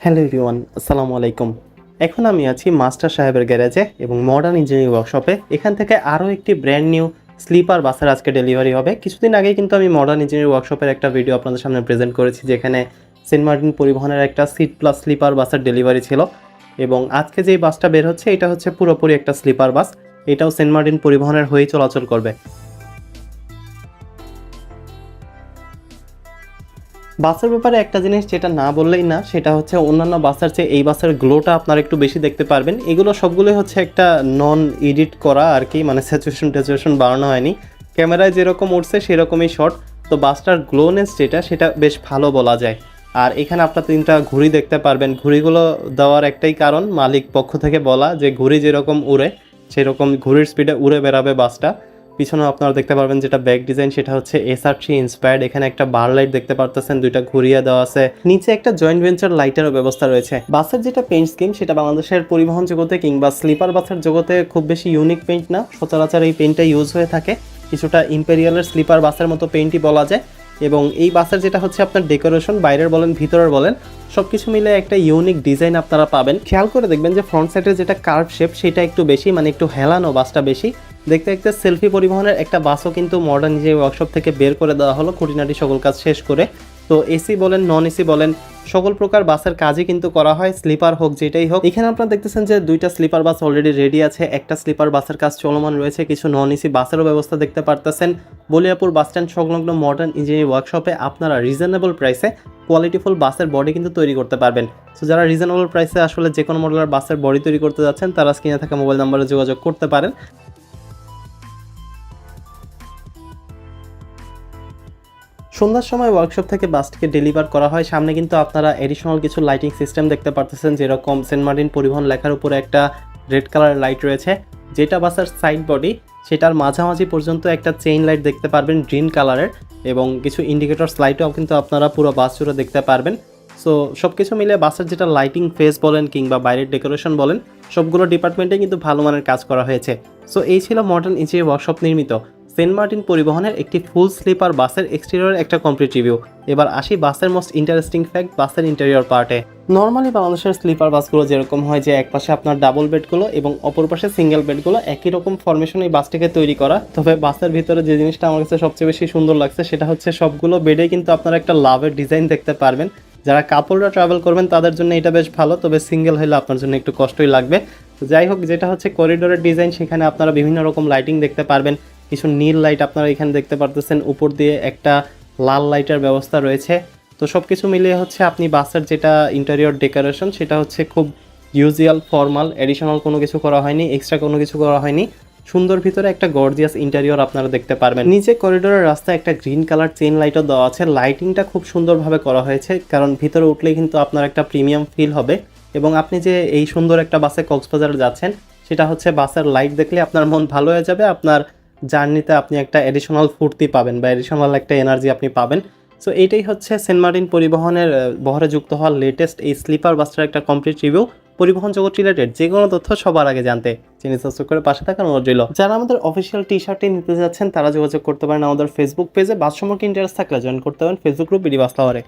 Hello everyone, আসসালামু আলাইকুম। এখন আমি আছি মাস্টার সাহেবের গ্যারেজে এবং মডার্ন ইঞ্জিনিয়ারিং ওয়ার্কশপে। এখান থেকে আরও একটি ব্র্যান্ড নিউ স্লিপার বাসের আজকে ডেলিভারি হবে। কিছুদিন আগেই কিন্তু আমি মডার্ন ইঞ্জিনিয়ারিং ওয়ার্কশপের একটা ভিডিও আপনাদের সামনে প্রেজেন্ট করেছি, যেখানে সেন্ট মার্টিন পরিবহনের একটা সিট প্লাস স্লিপার বাসের ডেলিভারি ছিল। এবং আজকে যেই বাসটা বের হচ্ছে এটা হচ্ছে পুরোপুরি একটা স্লিপার বাস। এটাও সেন্ট মার্টিন পরিবহনের হয়েই চলাচল করবে। বাসের ব্যাপারে একটা জিনিস যেটা না বললেই না, সেটা হচ্ছে অন্যান্য বাসের চেয়ে এই বাসের গ্লোটা আপনারা একটু বেশি দেখতে পারবেন। এগুলো সবগুলোই হচ্ছে একটা নন এডিট করা আর কি, মানে স্যাচুরেশন বাড়ানো হয়নি। ক্যামেরায় যেরকম উঠছে সেরকমই শট। তো বাসটার গ্লোনেস যেটা সেটা বেশ ভালো বলা যায়। আর এখানে আপনার 3টা ঘুড়ি দেখতে পারবেন। ঘুড়িগুলো দেওয়ার একটাই কারণ, মালিক পক্ষ থেকে বলা যে ঘুড়ি যেরকম উড়ে সেরকম ঘুড়ির স্পিডে উড়ে বেড়াবে বাসটা। পিছনে আপনারা দেখতে পারবেন যেটা ব্যাক ডিজাইন সেটা হচ্ছে SR3 ইন্সপায়ার্ড। এখানে একটা বার লাইট দেখতে পারতেছেন, 2টা ঘুরিয়ে দেওয়া আছে। নিচে একটা জয়েন্ট ভেঞ্চার লাইটেরও ব্যবস্থা রয়েছে। বাসের যেটা পেইন্ট স্কিম সেটা বাংলাদেশের পরিবহন জগতে কিংবা স্লিপার বাসের জগতে খুব বেশি ইউনিক পেইন্ট না। সচরাচর এই পেইন্টটা ইউজ হয়ে থাকে, কিছুটা ইম্পেরিয়ালের স্লিপার বাসের মতো পেইন্টই বলা যায়। এবং এই বাসের যেটা হচ্ছে আপনার ডেকোরেশন, বাইরের বলেন ভিতরের বলেন, সব কিছু মিলে একটা ইউনিক ডিজাইন আপনারা পাবেন। খেয়াল করে দেখবেন যে ফ্রন্ট সাইডের যেটা কার্ভ শেপ সেটা একটু বেশি, মানে একটু হেলানো বাসটা বেশি। দেখতে দেখতে সেলফি পরিবহনের একটা বাসও কিন্তু মডার্ন যে ওয়ার্কশপ থেকে বের করে দেওয়া হলো খুঁটিনাটি সকল কাজ শেষ করে। তো এসি বলেন নন এসি বলেন সকল প্রকার বাসের কাজই কিন্তু করা হয়, স্লিপার হোক যেটাই হোক। এখানে আপনারা দেখতেছেন যে 2টা স্লিপার বাস অলরেডি রেডি আছে, একটা স্লিপার বাসের কাজ চলমান রয়েছে, কিছু নন এসি বাসেরও ব্যবস্থা দেখতে পারতেছেন। বলিয়াপুর বাস স্ট্যান্ড সংলগ্ন মডার্ন ইঞ্জিনিয়ারিং ওয়ার্কশপে আপনারা রিজনেবল প্রাইসে কোয়ালিটিফুল বাসের বডি কিন্তু তৈরি করতে পারবেন। সো যারা রিজনেবল প্রাইসে আসলে যে কোনো মডেলের বাসের বডি তৈরি করতে যাচ্ছেন তারা স্ক্রিনে থাকা মোবাইল নাম্বারে যোগাযোগ করতে পারেন। সন্ধ্যার সময় ওয়ার্কশপ থেকে বাসটিকে ডেলিভার করা হয়। সামনে কিন্তু আপনারা এডিশনাল কিছু লাইটিং সিস্টেম দেখতে পারতেছেন, যেরকম সেন্ট মার্টিন পরিবহন লেখার উপরে একটা রেড কালারের লাইট রয়েছে। যেটা বাসের সাইড বডি সেটার মাঝামাঝি পর্যন্ত একটা চেইন লাইট দেখতে পারবেন গ্রিন কালারের, এবং কিছু ইন্ডিকেটরস লাইটও কিন্তু আপনারা পুরো বাস জুড়ে দেখতে পারবেন। সো সব কিছু মিলে বাসের যেটা লাইটিং ফেস বলেন কিংবা বাইরের ডেকোরেশন বলেন, সবগুলো ডিপার্টমেন্টে কিন্তু ভালো মানের কাজ করা হয়েছে। সো এই ছিল মডার্ন ইঞ্জিনিয়ারিং ওয়ার্কশপ নির্মিত সেন্ট মার্টিন পরিবহনের একটি ফুল স্লিপার বাসের এক্সটেরিয়রের একটা কমপ্লিট রিভিউ। এবার আসি বাসের মোস্ট ইন্টারেস্টিং ফ্যাক্ট, বাসের ইন্টেরিয়র পার্টে। নর্মালি বাংলাদেশের স্লিপার বাসগুলো যেরকম হয় যে এক পাশে আপনার ডাবল বেডগুলো এবং অপর পাশে সিঙ্গেল বেডগুলো একই রকম ফরমেশনে এই বাসটিকে তৈরি করা। তবে বাসের ভিতরে যে জিনিসটা আমার কাছে সবচেয়ে বেশি সুন্দর লাগছে সেটা হচ্ছে সবগুলো বেডে কিন্তু আপনারা একটা লাভের ডিজাইন দেখতে পারবেন। যারা কাপড়রা ট্রাভেল করবেন তাদের জন্য এটা বেশ ভালো, তবে সিঙ্গেল হলে আপনার জন্য একটু কষ্টই লাগবে। যাই হোক, যেটা হচ্ছে করিডোরের ডিজাইন, সেখানে আপনারা বিভিন্ন রকম লাইটিং দেখতে পারবেন। কিছু নীল লাইট আপনারা এখানে দেখতে পারতেছেন, উপর দিয়ে একটা লাল লাইটের ব্যবস্থা রয়েছে। তো সব কিছু মিলিয়ে হচ্ছে আপনি বাসের যেটা ইন্টেরিয়র ডেকোরেশন সেটা হচ্ছে খুব ইউজুয়াল ফর্মাল, এডিশনাল কোনো কিছু করা হয়নি, এক্সট্রা কোনো কিছু করা হয়নি। সুন্দর ভিতরে একটা গর্জিয়াস ইন্টেরিয়র আপনারা দেখতে পারবেন। নিচে করিডোরের রাস্তায় একটা গ্রিন কালার চেইন লাইটও দেওয়া আছে। লাইটিংটা খুব সুন্দরভাবে করা হয়েছে, কারণ ভিতরে উঠলেই কিন্তু আপনার একটা প্রিমিয়াম ফিল হবে। এবং আপনি যে এই সুন্দর একটা বাসে কক্সবাজার যাচ্ছেন, সেটা হচ্ছে বাসের লাইট দেখলে আপনার মন ভালো হয়ে যাবে। আপনার জার্নিতে আপনি একটা এডিশনাল ফুর্তি পাবেন বা এডিশনাল একটা এনার্জি আপনি পাবেন। সো এইটাই হচ্ছে সেন্ট মার্টিন পরিবহনের বহরে যুক্ত হওয়ার লেটেস্ট এই স্লিপার বাসটার একটা কমপ্লিট রিভিউ। পরিবহন জগৎ রিলেটেড যে কোনো তথ্য সবার আগে জানতে চ্যানেল সাবস্ক্রাইব করে পাশে থাকার অনুরোধ রইল। যারা আমাদের অফিসিয়াল টি-শার্টটি নিতে যাচ্ছেন তারা যোগাযোগ করতে পারেন আমাদের ফেসবুক পেজে। বাস সম্পর্কে ইন্টারেস্ট থাকলে জয়েন করতে পারেন ফেসবুক গ্রুপ বিডি বাস লাভারে।